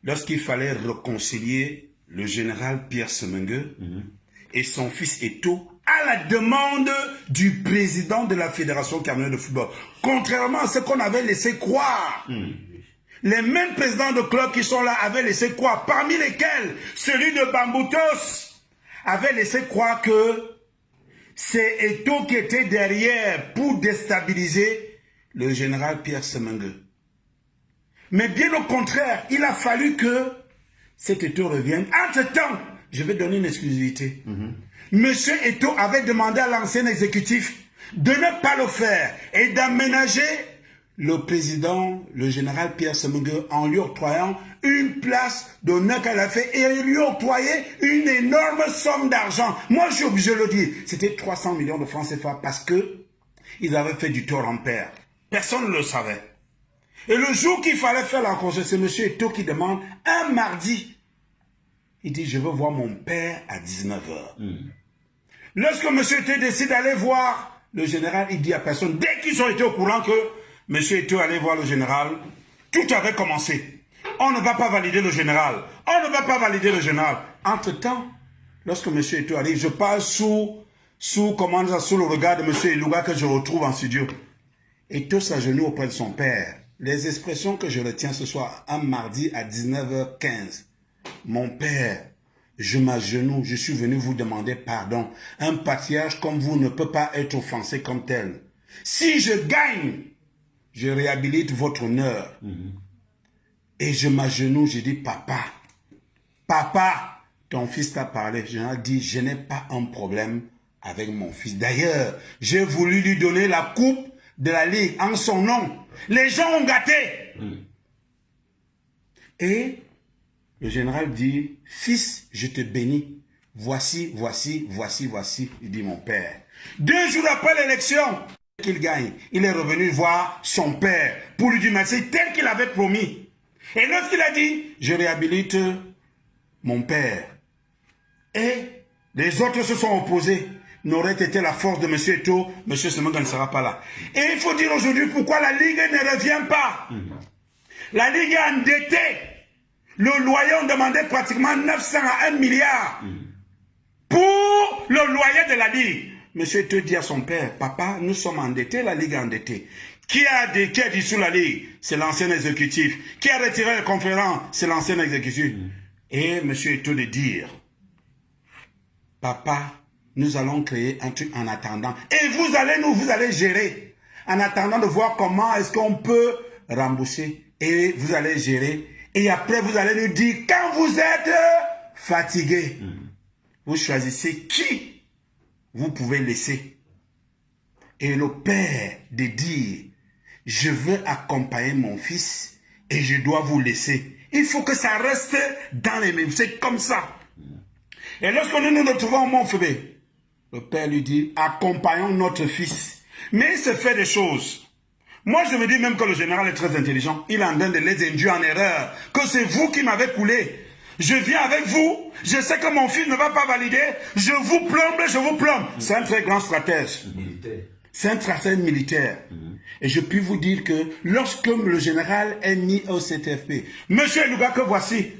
lorsqu'il fallait réconcilier le général Pierre Semengue et son fils Eto'o à la demande du président de la Fédération camerounaise de football. Contrairement à ce qu'on avait laissé croire. Les mêmes présidents de clubs qui sont là avaient laissé croire, parmi lesquels celui de Bamboutos avait laissé croire que c'est Eto'o qui était derrière pour déstabiliser le général Pierre Semengue. Mais bien au contraire, il a fallu que cet Eto'o revienne. Entre-temps, je vais donner une exclusivité. Monsieur Eto'o avait demandé à l'ancien exécutif de ne pas le faire et d'aménager le président, le général Pierre Semengue, en lui octroyant une place d'honneur qu'elle a fait et lui octroyer une énorme somme d'argent. Moi, je suis obligé de le dire, c'était 300 millions de francs CFA parce que ils avaient fait du tort en père. Personne ne le savait. Et le jour qu'il fallait faire la rencontre, c'est M. Eto'o qui demande un mardi. Il dit, je veux voir mon père à 19h. Lorsque M. Eto'o décide d'aller voir le général, il dit à personne, dès qu'ils ont été au courant que M. Eto'o allait voir le général, tout avait commencé. On ne va pas valider le général. On ne va pas valider le général. Entre-temps, lorsque M. Eto'o arrive, je parle sous le regard de M. Elouga que je retrouve en studio. Eto'o s'agenouille auprès de son père. Les expressions que je retiens ce soir, un mardi à 19h15. Mon père, je m'agenouille, je suis venu vous demander pardon. Un patriarche comme vous ne peut pas être offensé comme tel. Si je gagne, je réhabilite votre honneur. Et je m'agenouille, je dis, papa, ton fils t'a parlé. Je lui ai dit, je n'ai pas un problème avec mon fils. D'ailleurs, j'ai voulu lui donner la coupe de la Ligue en son nom. Les gens ont gâté. Et le général dit, fils, je te bénis. Voici. Il dit, mon père. 2 jours après l'élection qu'il gagne, il est revenu voir son père pour lui dire merci tel qu'il avait promis. Et lorsqu'il a dit, je réhabilite mon père. Et les autres se sont opposés. N'aurait été la force de M. Eto'o, M. Semengue ne sera pas là. Et il faut dire aujourd'hui pourquoi la Ligue ne revient pas. La Ligue est endettée. Le loyer, on demandait pratiquement 900 à 1 milliard pour le loyer de la Ligue. M. Eto'o dit à son père, papa, nous sommes endettés, la Ligue est endettée. Qui a dissous la Ligue? C'est l'ancien exécutif. Qui a retiré les conférences? C'est l'ancien exécutif. Et M. Eto'o de dire, papa, nous allons créer un truc en attendant. Et vous allez gérer. En attendant de voir comment est-ce qu'on peut rembourser. Et vous allez gérer. Et après, vous allez nous dire, quand vous êtes fatigué, vous choisissez qui vous pouvez laisser. Et le père de dire, je veux accompagner mon fils et je dois vous laisser. Il faut que ça reste dans les mêmes. C'est comme ça. Et lorsque nous nous retrouvons au Mont-Fébé, le père lui dit, accompagnons notre fils. Mais il se fait des choses. Moi, je me dis même que le général est très intelligent. Il est en train de les induire en erreur. Que c'est vous qui m'avez coulé. Je viens avec vous. Je sais que mon fils ne va pas valider. Je vous plombe. C'est un très grand stratège. C'est un stratège militaire. Et je puis vous dire que lorsque le général est mis au CTFP, Monsieur Elouga que voici,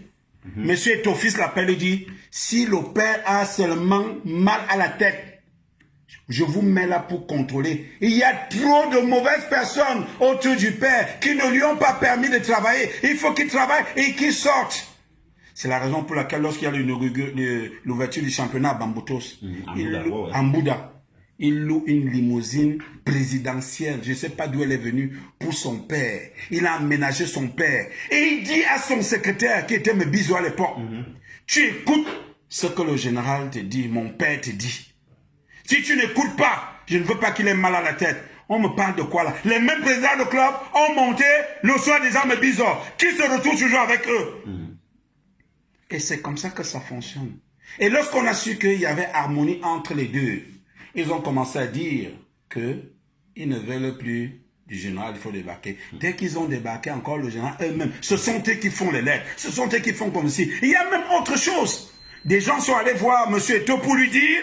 Monsieur Eto'o fils l'appelle et dit, si le père a seulement mal à la tête, je vous mets là pour contrôler. Il y a trop de mauvaises personnes autour du père qui ne lui ont pas permis de travailler. Il faut qu'il travaille et qu'il sorte. C'est la raison pour laquelle lorsqu'il y a l'ouverture du championnat à Bamboutos, en Bouddha, il loue une limousine présidentielle. Je ne sais pas d'où elle est venue pour son père. Il a aménagé son père. Et il dit à son secrétaire qui était Mebizo à l'époque, tu écoutes ce que le général te dit, mon père te dit. Si tu n'écoutes pas, je ne veux pas qu'il ait mal à la tête. On me parle de quoi là? Les mêmes présidents de club ont monté le soi-disant Mebizo, qui se retrouve toujours avec eux. Et c'est comme ça que ça fonctionne. Et lorsqu'on a su qu'il y avait harmonie entre les deux, ils ont commencé à dire qu'ils ne veulent plus du général, il faut débarquer. Dès qu'ils ont débarqué, encore le général eux-mêmes, ce sont eux qui font les lettres, ce sont eux qui font comme ci. Il y a même autre chose. Des gens sont allés voir M. Eto'o pour lui dire,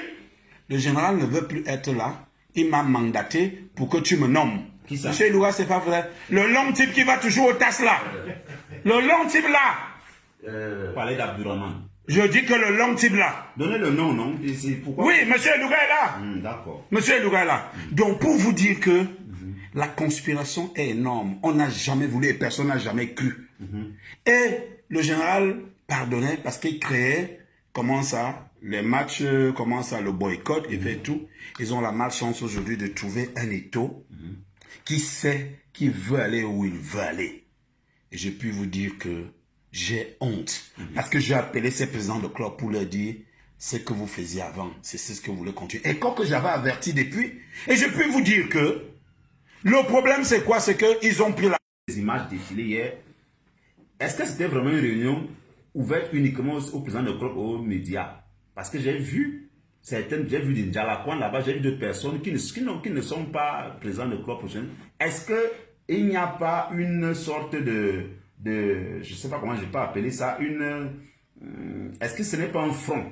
le général ne veut plus être là, il m'a mandaté pour que tu me nommes. Qui ça? M. Elouga, c'est pas vrai. Le long type qui va toujours au TAS là. Le long type là. parler d'Abdurrahman. Je dis que le long type là. Donnez le nom, non? Pourquoi? Oui, monsieur Louga est là. D'accord. Monsieur Louga est là. Donc, pour vous dire que la conspiration est énorme. On n'a jamais voulu et personne n'a jamais cru. Et le général pardonnait parce qu'il créait, comment ça, les matchs, comment ça, le boycott, il fait tout. Ils ont la malchance aujourd'hui de trouver un étau qui sait, qui veut aller où il veut aller. Et je puis vous dire que j'ai honte. Parce que j'ai appelé ces présidents de club pour leur dire ce que vous faisiez avant, c'est ce que vous voulez continuer. Et comme que j'avais averti depuis, et je peux vous dire que le problème c'est quoi? C'est qu'ils ont pris la... Les images défilées hier, est-ce que c'était vraiment une réunion ouverte uniquement aux présidents de club, aux médias? Parce que j'ai vu certaines, j'ai vu des Djalakouan là-bas, j'ai vu d'autres personnes qui ne sont pas présidents de club professionnels. Est-ce qu'il n'y a pas une sorte de je ne sais pas comment je peux appeler ça, est-ce que ce n'est pas un front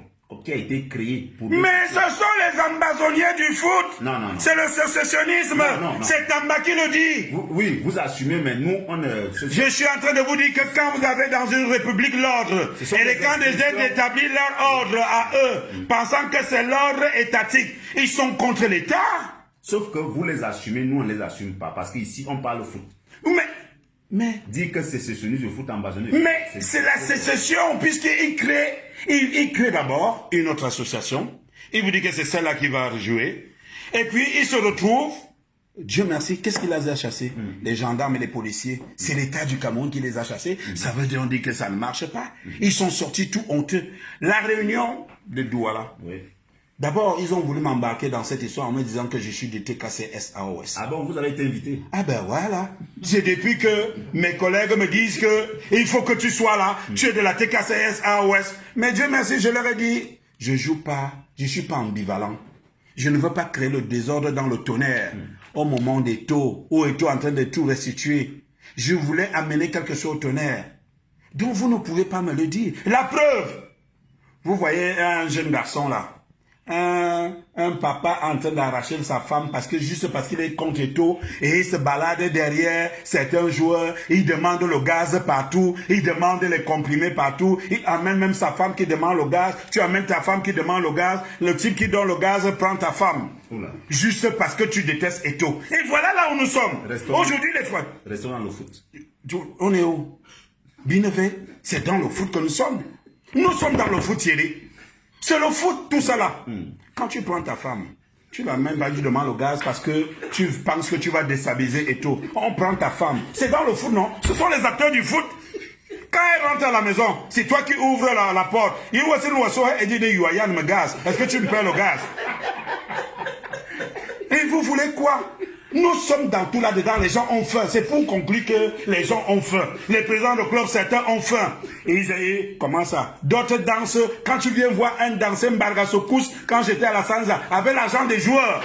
qui a été créé pour... Mais ce sont les ambazoniers du foot. Non, non, non. C'est le sécessionnisme. C'est Tamba qui le dit. Oui, vous assumez, mais nous, on... Je suis en train de vous dire que quand vous avez dans une république l'ordre, et les quand des aides établir leur ordre à eux, pensant que c'est l'ordre étatique, ils sont contre l'État. Sauf que vous les assumez, nous, on ne les assume pas, parce qu'ici, on parle foot. Mais dire que c'est sécessionniste de foot ambazonné. Mais c'est la sécession, puisqu'il crée, il crée d'abord une autre association. Il vous dit que c'est celle-là qui va jouer. Et puis il se retrouve, Dieu merci, qu'est-ce qu'il les a chassés? Les gendarmes et les policiers. C'est l'État du Cameroun qui les a chassés. Ça veut dire, on dit que ça ne marche pas. Ils sont sortis tout honteux. La réunion de Douala. Oui. D'abord, ils ont voulu m'embarquer dans cette histoire en me disant que je suis du TKCS AOS. Ah bon, vous avez été invité? Ah ben voilà. C'est depuis que mes collègues me disent que il faut que tu sois là. Tu es de la TKCS AOS. Mais Dieu merci, je leur ai dit, je joue pas, je suis pas ambivalent. Je ne veux pas créer le désordre dans le tonnerre au moment des taux, où est en train de tout restituer. Je voulais amener quelque chose au tonnerre. Donc vous ne pouvez pas me le dire. La preuve, vous voyez un jeune garçon là. Un papa en train d'arracher sa femme juste parce qu'il est contre Eto'o et il se balade derrière certains joueurs, il demande le gaz partout, il demande les comprimés partout, il amène même sa femme qui demande le gaz, tu amènes ta femme qui demande le gaz, le type qui donne le gaz prend ta femme. Oula. Juste parce que tu détestes Eto'o. Et voilà là où nous sommes. Aujourd'hui les fois. Restons dans le foot. On est où? Binevé, c'est dans le foot que nous sommes. Nous sommes dans le foot, Thierry. C'est le foot, tout ça là. Quand tu prends ta femme, tu l'amènes, tu demandes le gaz parce que tu penses que tu vas déstabiliser et tout. On prend ta femme. C'est dans le foot, non? Ce sont les acteurs du foot. Quand elle rentre à la maison, c'est toi qui ouvres la porte. Il voit si nous et dit me gaz. Est-ce que tu me paies le gaz? Et vous voulez quoi? Nous sommes dans tout là-dedans, les gens ont faim. C'est pour conclure que les gens ont faim. Les présidents de club, certains ont faim. Et ils disent, comment ça? D'autres dansent. Quand tu viens voir un danseur Mbargasokous, quand j'étais à la Sanza, avec l'argent des joueurs.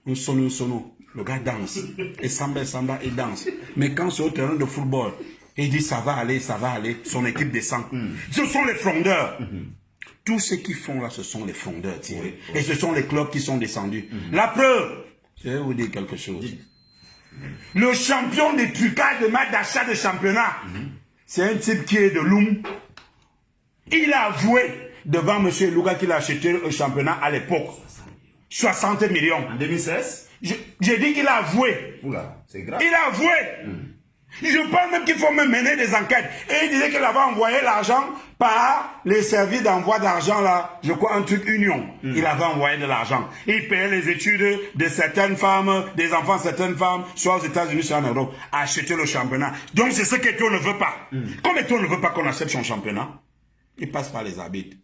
Nous sonnons. Le gars danse. Et Samba, il danse. Mais quand c'est au terrain de football, il dit, ça va aller. Son équipe descend. Ce sont les frondeurs. Tous ceux qui font là, ce sont les frondeurs, Thierry. Et ce sont les clubs qui sont descendus. La preuve, je vais vous dire quelque chose. Le champion des trucages de match d'achat de championnat, c'est un type qui est de Loum. Il a avoué devant M. Louga qu'il a acheté le championnat à l'époque. 60 millions. En 2016? J'ai dit qu'il a avoué. Oula, c'est grave. Il a avoué. Je pense même qu'il faut me mener des enquêtes. Et il disait qu'il avait envoyé l'argent par les services d'envoi d'argent là, je crois un truc Union. Il avait envoyé de l'argent. Il payait les études de certaines femmes, des enfants de certaines femmes, soit aux États-Unis, soit en Europe, à acheter le championnat. Donc c'est ce qu'Eto'o ne veut pas. Comme Eto'o ne veut pas qu'on achète son championnat, il passe par les arbitres.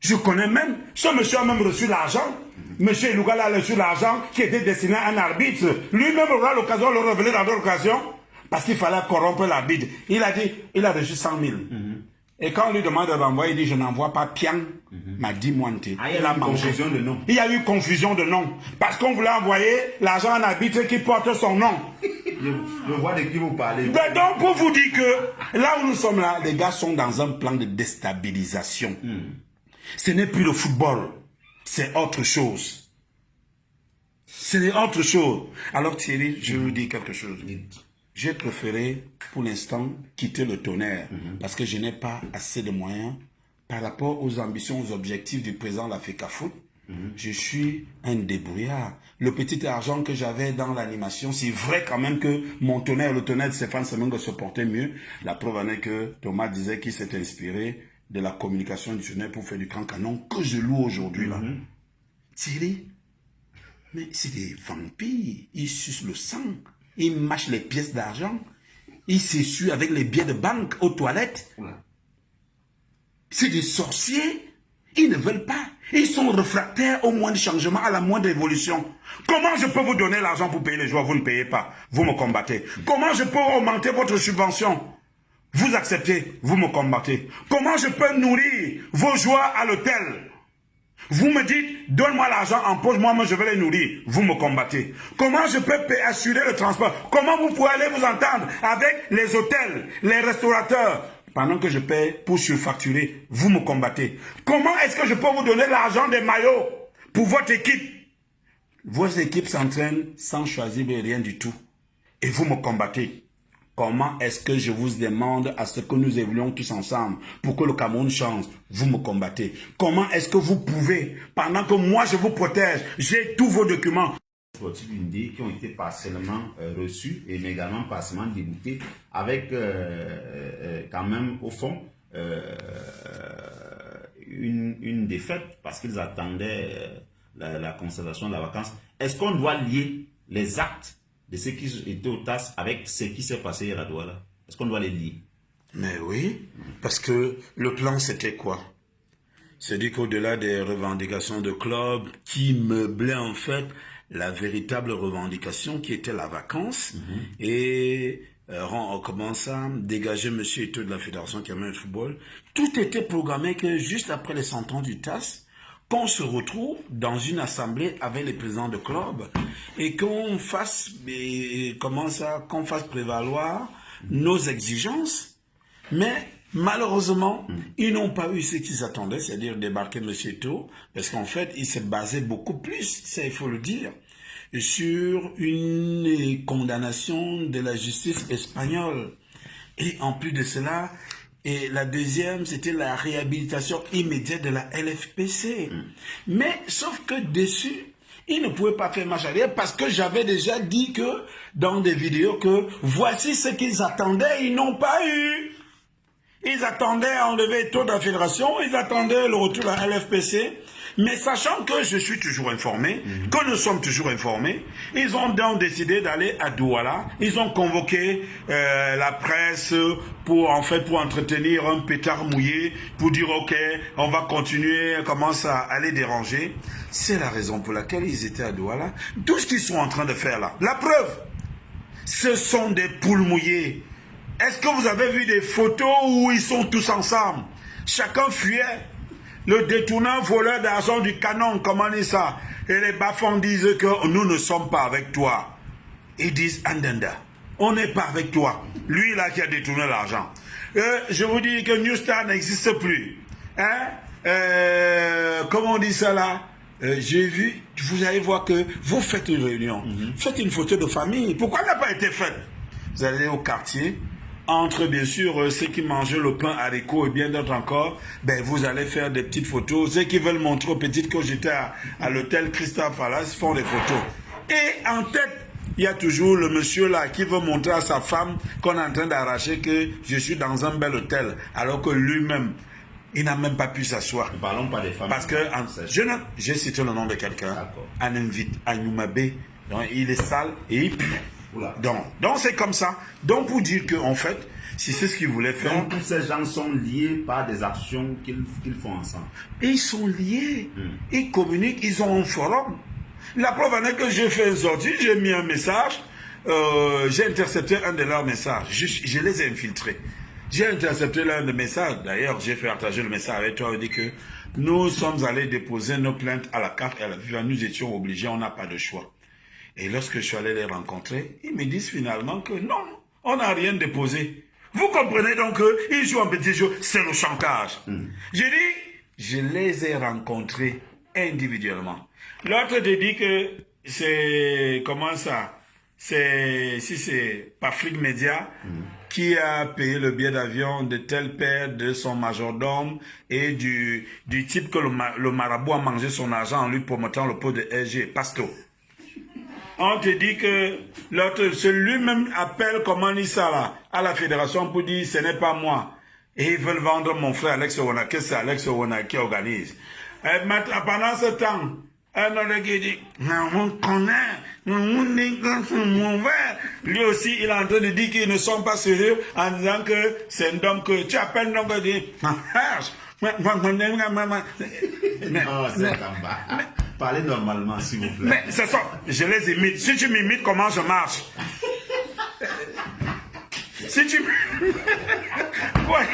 Je connais même, ce monsieur a même reçu l'argent. Monsieur Lougala a reçu l'argent qui était destiné à un arbitre. Lui-même aura l'occasion de le révéler dans d'autres occasions. Parce qu'il fallait corrompre l'arbitre. Il a dit, il a reçu 100 000. Et quand on lui demande de renvoyer, il dit, je n'envoie pas Piang, m'a dit Mointe. Il y a eu confusion de nom. Il y a eu confusion de nom. Parce qu'on voulait envoyer l'argent à un arbitre qui porte son nom. Je vois de qui vous parlez. Ben donc, pour vous dire que là où nous sommes là, les gars sont dans un plan de déstabilisation. Ce n'est plus le football. C'est autre chose. C'est autre chose. Alors Thierry, je vous dis quelque chose. j'ai préféré pour l'instant quitter le tonnerre parce que je n'ai pas assez de moyens par rapport aux ambitions, aux objectifs du président de la FECAFOOT. Je suis un débrouillard. Le petit argent que j'avais dans l'animation, c'est vrai quand même que mon tonnerre, le tonnerre de Stéphane Semengo se portait mieux. La preuve en est que Thomas disait qu'il s'est inspiré de la communication du tonnerre pour faire du grand canon que je loue aujourd'hui là. Thierry, mais c'est des vampires. Ils sucent le sang. Ils mâchent les pièces d'argent. Ils s'essuient avec les billets de banque aux toilettes. C'est des sorciers. Ils ne veulent pas. Ils sont réfractaires au moindre changement, à la moindre évolution. Comment je peux vous donner l'argent pour payer les joueurs? Vous ne payez pas. Vous me combattez. Comment je peux augmenter votre subvention? Vous acceptez. Vous me combattez. Comment je peux nourrir vos joueurs à l'hôtel? Vous me dites, donne-moi l'argent en poche, moi je vais les nourrir. Vous me combattez. Comment je peux assurer le transport? Comment vous pouvez aller vous entendre avec les hôtels, les restaurateurs? Pendant que je paie pour surfacturer, vous me combattez. Comment est-ce que je peux vous donner l'argent des maillots pour votre équipe? Vos équipes s'entraînent sans choisir rien du tout. Et vous me combattez. Comment est-ce que je vous demande à ce que nous évoluions tous ensemble pour que le Cameroun change? Vous me combattez. Comment est-ce que vous pouvez, pendant que moi je vous protège, j'ai tous vos documents, sportifs Indé qui ont été partiellement reçus et mais également partiellement déboutés avec quand même au fond une défaite parce qu'ils attendaient la conservation de la vacance. Est-ce qu'on doit lier les actes de ceux qui étaient au TAS avec ce qui s'est passé hier à Douala? Est-ce qu'on doit les lier? Mais oui, parce que le plan c'était quoi? C'est-à-dire qu'au-delà des revendications de club qui meublaient en fait la véritable revendication qui était la vacance et comment ça, dégager monsieur Eto'o de la Fédération camerounaise de football, tout était programmé que juste après les 100 ans du TAS, qu'on se retrouve dans une assemblée avec les présidents de club et qu'on fasse, qu'on fasse prévaloir nos exigences. Mais malheureusement, ils n'ont pas eu ce qu'ils attendaient, c'est-à-dire débarquer M. Eto'o, parce qu'en fait, il s'est basé beaucoup plus, ça il faut le dire, sur une condamnation de la justice espagnole. Et en plus de cela, et la deuxième, c'était la réhabilitation immédiate de la LFPC. Mais, sauf que dessus, ils ne pouvaient pas faire marche arrière parce que j'avais déjà dit que, dans des vidéos, que voici ce qu'ils attendaient, ils n'ont pas eu. Ils attendaient à enlever Eto'o de la fédération, ils attendaient le retour de la LFPC, mais sachant que je suis toujours informé, que nous sommes toujours informés, ils ont donc décidé d'aller à Douala, ils ont convoqué la presse pour entretenir un pétard mouillé, pour dire ok, on va continuer, commence à les déranger. C'est la raison pour laquelle ils étaient à Douala. Tout ce qu'ils sont en train de faire là, la preuve, ce sont des poules mouillées. Est-ce que vous avez vu des photos où ils sont tous ensemble? Chacun fuyait. Le détournant voleur d'argent du canon, comment on dit ça? Et les bafons disent que nous ne sommes pas avec toi. Ils disent Andanda, on n'est pas avec toi. Lui là qui a détourné l'argent. Je vous dis que New Star n'existe plus. Hein? Comment on dit ça là? J'ai vu, vous allez voir que vous faites une réunion. Faites une photo de famille. Pourquoi elle n'a pas été faite? Vous allez au quartier. Entre, bien sûr, ceux qui mangent le pain haricot et bien d'autres encore, ben, vous allez faire des petites photos. Ceux qui veulent montrer aux petites que j'étais à l'hôtel Christophe Palace font des photos. Et en tête, il y a toujours le monsieur là qui veut montrer à sa femme qu'on est en train d'arracher que je suis dans un bel hôtel, alors que lui-même, il n'a même pas pu s'asseoir. Ne parlons pas des femmes. Parce que, j'ai cité le nom de quelqu'un, Anenvit Anyumabe, il est sale et il pue. Donc c'est comme ça. Donc pour dire que en fait, si c'est ce qu'ils voulaient faire. Donc tous ces gens sont liés par des actions qu'ils font ensemble. Ils sont liés. Ils communiquent, ils ont un forum. La preuve en est que j'ai fait une sortie, j'ai mis un message, j'ai intercepté un de leurs messages. Je les ai infiltrés. J'ai intercepté l'un des messages. D'ailleurs, j'ai fait partager le message avec toi. On dit que nous sommes allés déposer nos plaintes à la CAF et à la FIFA. Nous étions obligés, on n'a pas de choix. Et lorsque je suis allé les rencontrer, ils me disent finalement que non, on n'a rien déposé. Vous comprenez donc qu'ils jouent un petit jeu, c'est le chantage. J'ai dit, je les ai rencontrés individuellement. L'autre te dit que c'est, comment ça, si c'est Patrick Média qui a payé le billet d'avion de tel père, de son majordome et du type que le marabout a mangé son argent en lui promettant le pot de SG, Pasto. On te dit que l'autre, celui-même appelle, comment dit ça là, à la fédération pour dire ce n'est pas moi. Et ils veulent vendre mon frère Alex Owona, c'est Alex Owona qui organise. Et maintenant, pendant ce temps, un autre qui dit, on connaît, mon frère. Lui aussi, il est en train de dire qu'ils ne sont pas sérieux en disant que c'est un homme que tu appelles donc et dit, Non, c'est en bas. Parlez normalement, s'il vous plaît. mais c'est ça, je les imite. Si tu m'imites, comment je marche? Si tu... Ouais.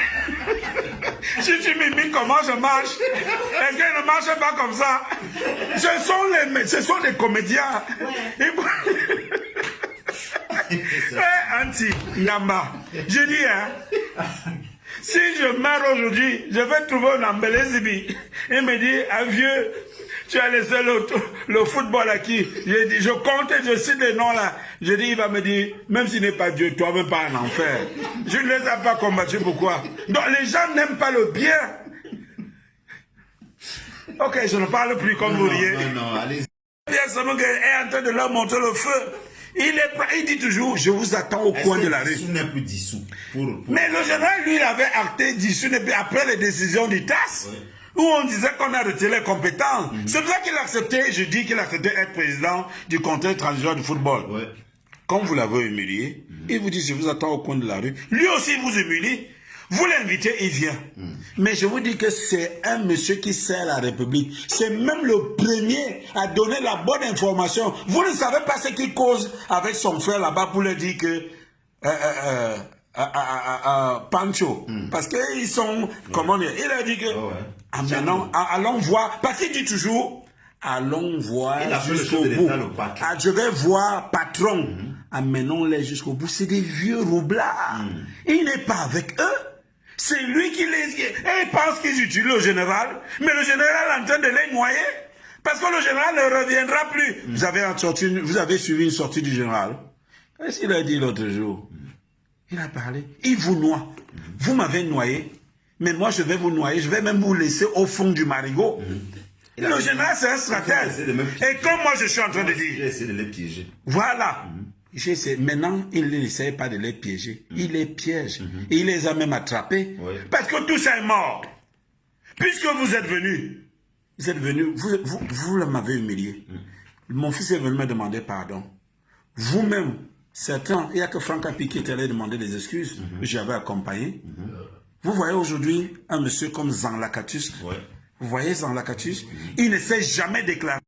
Si tu m'imites, comment je marche? Est-ce qu'elle ne marche pas comme ça? Ce sont des comédiens. Anti, Namba. Je dis, hein, si je meurs aujourd'hui, je vais trouver un Ambelesibi. Il me dit, ah vieux, tu as laissé le football à qui? Je dis, je compte et je cite les noms là. Je dis, il va me dire, même s'il n'est pas Dieu, toi même pas en enfer. Je ne les ai pas combattus, pourquoi? Donc les gens n'aiment pas le bien. Ok, je ne parle plus comme vous riez. Non, allez-y. Personne est en train de leur montrer le feu. Il dit toujours, je vous attends au coin de la rue. Dissous n'est plus dissous. Mais le général, lui, il avait acté dissous après les décisions du TAS, ouais, où on disait qu'on a retiré les compétences. C'est pour ça qu'il acceptait, je dis qu'il acceptait être président du conseil transitoire du football. Ouais. Quand vous l'avez humilié, il vous dit, je vous attends au coin de la rue. Lui aussi, il vous humilie. Vous l'invitez, il vient. Mais je vous dis que c'est un monsieur qui sert la République. C'est même le premier à donner la bonne information. Vous ne savez pas ce qu'il cause avec son frère là-bas pour lui dire que Pancho. Parce qu'ils sont, comment dire, il a dit que, ah, maintenant, allons voir, parce qu'il dit toujours, allons voir jusqu'au bout. Ah, je vais voir patron. Amenons-les jusqu'au bout. C'est des vieux roublards. Il n'est pas avec eux. C'est lui qui les... Et ils pensent qu'ils utilisent le général, mais le général est en train de les noyer. Parce que le général ne reviendra plus. Vous avez suivi une sortie du général. Qu'est-ce qu'il a dit l'autre jour? Il a parlé. Il vous noie. Vous m'avez noyé, mais moi je vais vous noyer. Je vais même vous laisser au fond du marigot. Le général, c'est un stratège. Et comme moi je suis en train de dire... J'ai essayé de les piéger. Voilà. Maintenant, il n'essaie pas de les piéger. Il les piège. Et il les a même attrapés. Parce que tout ça est mort. Puisque vous êtes venus, vous m'avez humilié. Mon fils est venu me demander pardon. Vous-même, certains, il n'y a que Franck Api qui est allé demander des excuses. J'avais accompagné. Vous voyez aujourd'hui un monsieur comme Zan Lakatus. Vous voyez Zan Lakatus, il ne s'est jamais déclaré.